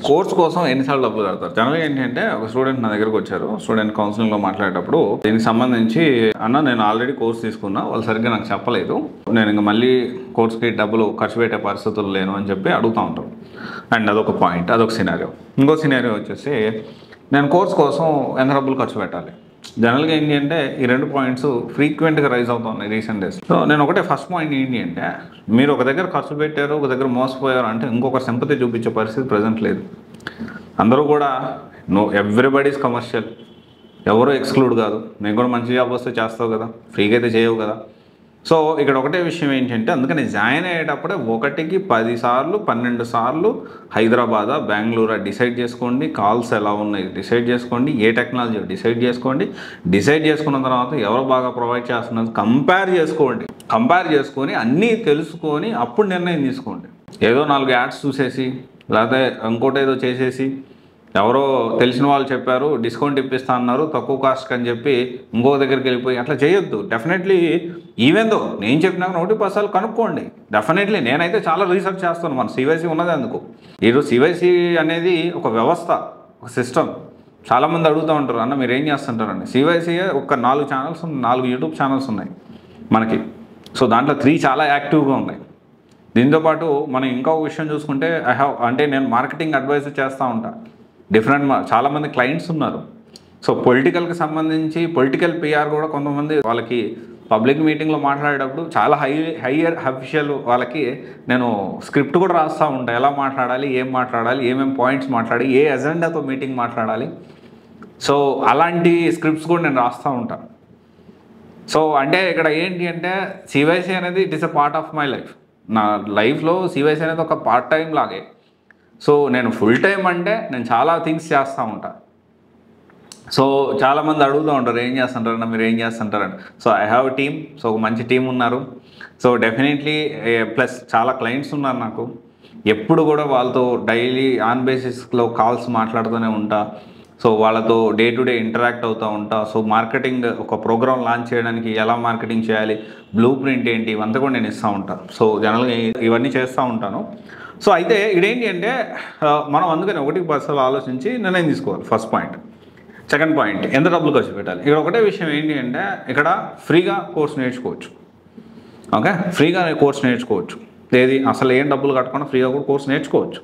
Course కోసం ఎన్నిసార్లు డబ్బులు కడతారు? జనరల్గా ఏంటంటే ఒక స్టూడెంట్ నా దగ్గరకు వచ్చారు, స్టూడెంట్ కౌన్సిలింగ్లో మాట్లాడేటప్పుడు దీనికి సంబంధించి అన్న నేను ఆల్రెడీ కోర్స్ తీసుకున్నా, వాళ్ళు సరిగ్గా నాకు చెప్పలేదు, నేను ఇంకా మళ్ళీ కోర్స్కి డబ్బులు ఖర్చు పెట్టే పరిస్థితులు లేను అని చెప్పి అడుగుతూ ఉంటారు. అండ్ అదొక పాయింట్, అదొక సినారియో. ఇంకో సినారియో వచ్చేసి నేను కోర్స్ కోసం ఎంత డబ్బులు ఖర్చు పెట్టాలి. జనరల్గా ఏంటి అంటే ఈ రెండు పాయింట్స్ ఫ్రీక్వెంట్గా రైజ్ అవుతున్నాయి రీసెంట్ డేస్. సో నేను ఒకటే ఫస్ట్ పాయింట్ ఏంటి అంటే మీరు ఒక దగ్గర ఖర్చు పెట్టారు, ఒక దగ్గర మోసపోయారు అంటే ఇంకొక సింపతి చూపించే పరిస్థితి ప్రజెంట్ లేదు. అందరూ కూడా ఎవ్రీబడీస్ కమర్షియల్, ఎవరు ఎక్స్క్లూడ్ కాదు. నేను కూడా మంచి జాబ్ వస్తే చేస్తావు కదా, ఫ్రీగా అయితే చేయవు కదా. సో ఇక్కడ ఒకటే విషయం ఏంటంటే అందుకని జాయిన్ అయ్యేటప్పుడే 1కి 10 సార్లు 12 సార్లు హైదరాబాదా బెంగళూరు డిసైడ్ చేసుకోండి, కాల్స్ ఎలా ఉన్నాయి డిసైడ్ చేసుకోండి, ఏ టెక్నాలజీ డిసైడ్ చేసుకోండి. డిసైడ్ చేసుకున్న తర్వాత ఎవరు బాగా ప్రొవైడ్ చేస్తున్నది కంపేర్ చేసుకొని అన్నీ తెలుసుకొని అప్పుడు నిర్ణయం తీసుకోండి. ఏదో 4 యాడ్స్ చూసేసి లేకపోతే ఇంకోటి ఏదో చేసేసి ఎవరో తెలిసిన వాళ్ళు చెప్పారు డిస్కౌంట్ ఇప్పిస్తా అన్నారు తక్కువ కాస్ట్కి అని చెప్పి ఇంకో దగ్గరికి వెళ్ళిపోయి అట్లా చేయొద్దు. డెఫినెట్లీ ఈవెందో నేను చెప్పినాక 100% కనుక్కోండి. డెఫినెట్లీ నేనైతే చాలా రీసెర్చ్ చేస్తాను. మన సివైసీ ఉన్నది అందుకు. ఈరోజు సివైసీ అనేది ఒక వ్యవస్థ, ఒక సిస్టమ్. చాలామంది అడుగుతూ ఉంటారు అన్న మీరు ఏం చేస్తుంటారండి. సివైసీ ఒక 4 ఛానల్స్ 4 యూట్యూబ్ ఛానల్స్ ఉన్నాయి మనకి. సో దాంట్లో 3 చాలా యాక్టివ్గా ఉన్నాయి. దీంతోపాటు మనం ఇంకొక విషయం చూసుకుంటే అంటే నేను మార్కెటింగ్ అడ్వైజ్ చేస్తూ ఉంటాను. చాలామంది క్లయింట్స్ ఉన్నారు. సో పొలిటికల్కి సంబంధించి పొలిటికల్ పిఆర్ కూడా కొంతమంది వాళ్ళకి పబ్లిక్ మీటింగ్లో మాట్లాడేటప్పుడు చాలా హైయర్ అఫీషియల్ వాళ్ళకి నేను స్క్రిప్ట్ కూడా రాస్తూ ఉంటాను. ఎలా మాట్లాడాలి, ఏం మాట్లాడాలి, ఏమేమి పాయింట్స్ మాట్లాడాలి, ఏ ఎజెండాతో మీటింగ్ మాట్లాడాలి. సో అలాంటి స్క్రిప్ట్స్ కూడా నేను రాస్తూ ఉంటాను. సో అంటే ఇక్కడ ఏంటి అంటే సివైసీ అనేది it is a part of my life. నా లైఫ్లో సివైసీ అనేది ఒక పార్ట్ టైం లాగే. సో నేను ఫుల్ టైం అంటే నేను చాలా థింగ్స్ చేస్తూ ఉంటాను. సో చాలామంది అడుగుతూ ఉంటారు ఏం చేస్తుంటారన్న మీరు ఏం చేస్తుంటారని. So I have a team. So ఒక మంచి టీం ఉన్నారు. సో డెఫినెట్లీ ప్లస్ చాలా క్లయింట్స్ ఉన్నారు నాకు. ఎప్పుడు కూడా వాళ్ళతో డైలీ ఆన్ బేసిస్లో కాల్స్ మాట్లాడుతూనే ఉంటా. సో వాళ్ళతో డే టు డే ఇంటరాక్ట్ అవుతూ ఉంటా. సో మార్కెటింగ్ ఒక ప్రోగ్రామ్ లాంచ్ చేయడానికి ఎలా మార్కెటింగ్ చేయాలి, బ్లూ ప్రింట్ ఏంటి, ఇవంతా కూడా నేను ఇస్తూ ఉంటాను. సో జనరల్గా ఇవన్నీ చేస్తూ ఉంటాను. సో అయితే ఇదేంటి అంటే మనం అందుకని 1కి 10 సార్లు ఆలోచించి నిర్ణయం తీసుకోవాలి. First point. సెకండ్ పాయింట్ ఎంత డబ్బులు ఖర్చు పెట్టాలి. ఇక్కడ ఒకటే విషయం ఏంటి అంటే ఇక్కడ ఫ్రీగా కోర్స్ నేర్చుకోవచ్చు. ఓకే, ఫ్రీగా కోర్స్ నేర్చుకోవచ్చు. ఏది అసలు ఏం డబ్బులు కట్టకుండా ఫ్రీగా కూడా కోర్స్ నేర్చుకోవచ్చు.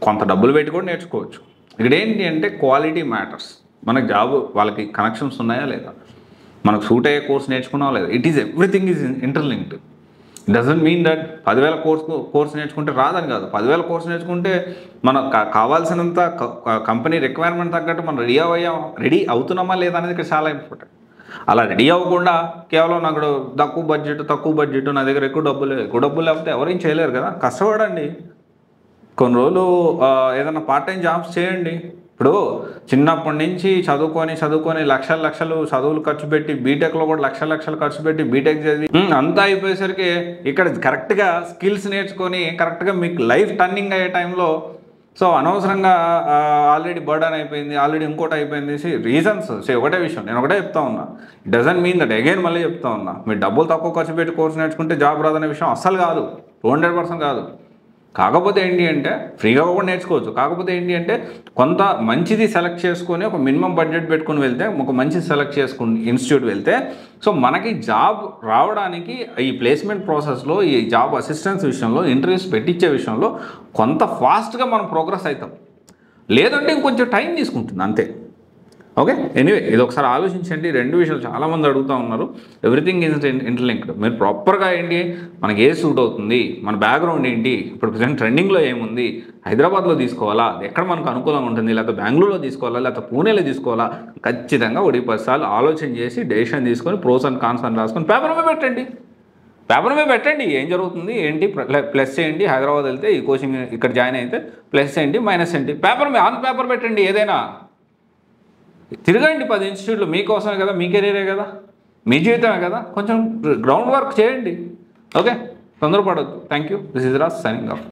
కొంత డబ్బులు పెట్టి కూడా నేర్చుకోవచ్చు. ఇక్కడ ఏంటి అంటే క్వాలిటీ మ్యాటర్స్. మనకు జాబ్ వాళ్ళకి కనెక్షన్స్ ఉన్నాయా లేదా, మనకు సూట్ అయ్యే కోర్స్ నేర్చుకున్నావా లేదా. It is everything is interlinked. Doesn't mean that 10,000 course నేర్చుకుంటే రాదని కాదు. 10,000 కోర్స్ నేర్చుకుంటే మనకు కావాల్సినంత కంపెనీ రిక్వైర్మెంట్ తగ్గట్టు మనం రెడీ అవుతున్నామా లేదా అనేది ఇక్కడ చాలా ఇంపార్టెంట్. అలా రెడీ అవ్వకుండా కేవలం నాకు తక్కువ బడ్జెట్ నా దగ్గర ఎక్కువ డబ్బులు లేకపోతే ఎవరేం చేయలేరు కదా. కష్టపడండి, కొన్ని రోజులు ఏదైనా పార్ట్ టైం జాబ్స్ చేయండి. ఇప్పుడు చిన్నప్పటి నుంచి చదువుకొని లక్షలు చదువులు ఖర్చు పెట్టి బీటెక్లో కూడా లక్షలు ఖర్చు పెట్టి బీటెక్ చదివి అంతా అయిపోయేసరికి ఇక్కడ కరెక్ట్గా స్కిల్స్ నేర్చుకొని కరెక్ట్గా మీకు లైఫ్ టర్నింగ్ అయ్యే టైంలో సో అనవసరంగా ఆల్రెడీ బర్డన్ అయిపోయింది, ఆల్రెడీ ఇంకోటి అయిపోయింది. రీజన్స్ ఒకటే విషయం నేను ఒకటే చెప్తా ఉన్నా. It doesn't mean that again మళ్ళీ చెప్తా ఉన్నా మీరు డబ్బులు తక్కువ ఖర్చు పెట్టి కోర్సు నేర్చుకుంటే జాబ్ రాదనే విషయం అస్సలు కాదు, 200% కాదు. కాకపోతే ఏంటి అంటే ఫ్రీగా కూడా నేర్చుకోవచ్చు. కాకపోతే ఏంటి అంటే కొంత మంచిది సెలెక్ట్ చేసుకొని ఒక మినిమం బడ్జెట్ పెట్టుకుని వెళ్తే ఒక మంచి సెలెక్ట్ చేసుకుని ఇన్స్టిట్యూట్ వెళ్తే సో మనకి జాబ్ రావడానికి ఈ ప్లేస్మెంట్ ప్రాసెస్లో ఈ జాబ్ అసిస్టెన్స్ విషయంలో ఇంటర్వ్యూస్ పెట్టించే విషయంలో కొంత ఫాస్ట్గా మనం ప్రోగ్రెస్ అవుతాం. లేదంటే ఇంకొంచెం టైం తీసుకుంటుంది అంతే. ఓకే, ఎనీవే ఇది ఒకసారి ఆలోచించండి. 2 విషయాలు చాలామంది అడుగుతూ ఉన్నారు. Everything is interlinked. మీరు ప్రాపర్గా ఏంటి మనకి ఏ సూట్ అవుతుంది, మన బ్యాక్గ్రౌండ్ ఏంటి, ఇప్పుడు ప్రజెంట్ ట్రెండింగ్లో ఏముంది, హైదరాబాద్లో తీసుకోవాలా, ఎక్కడ మనకు అనుకూలంగా ఉంటుంది, లేకపోతే బెంగళూరులో తీసుకోవాలా, లేకపోతే పూణేలో తీసుకోవాలా, ఖచ్చితంగా 1-10 సార్లు ఆలోచన చేసి డెసిషన్ తీసుకొని ప్రోస్ అండ్ కాన్స్ అని రాసుకొని పేపర్ మీద పెట్టండి. ఏం జరుగుతుంది ఏంటి, ప్లస్ చేయండి. హైదరాబాద్ వెళ్తే ఈ కోచింగ్ ఇక్కడ జాయిన్ అయితే ప్లస్ ఏంటి మైనస్ ఏంటి ఆన్ పేపర్ పెట్టండి. ఏదైనా తిరగండి 10 ఇన్స్టిట్యూట్లు. మీకోసమే కదా, మీ కెరీరే కదా, మీ జీవితమే కదా. కొంచెం గ్రౌండ్ వర్క్ చేయండి. ఓకే, తొందరపడొద్దు. Thank you. This is Raj signing of.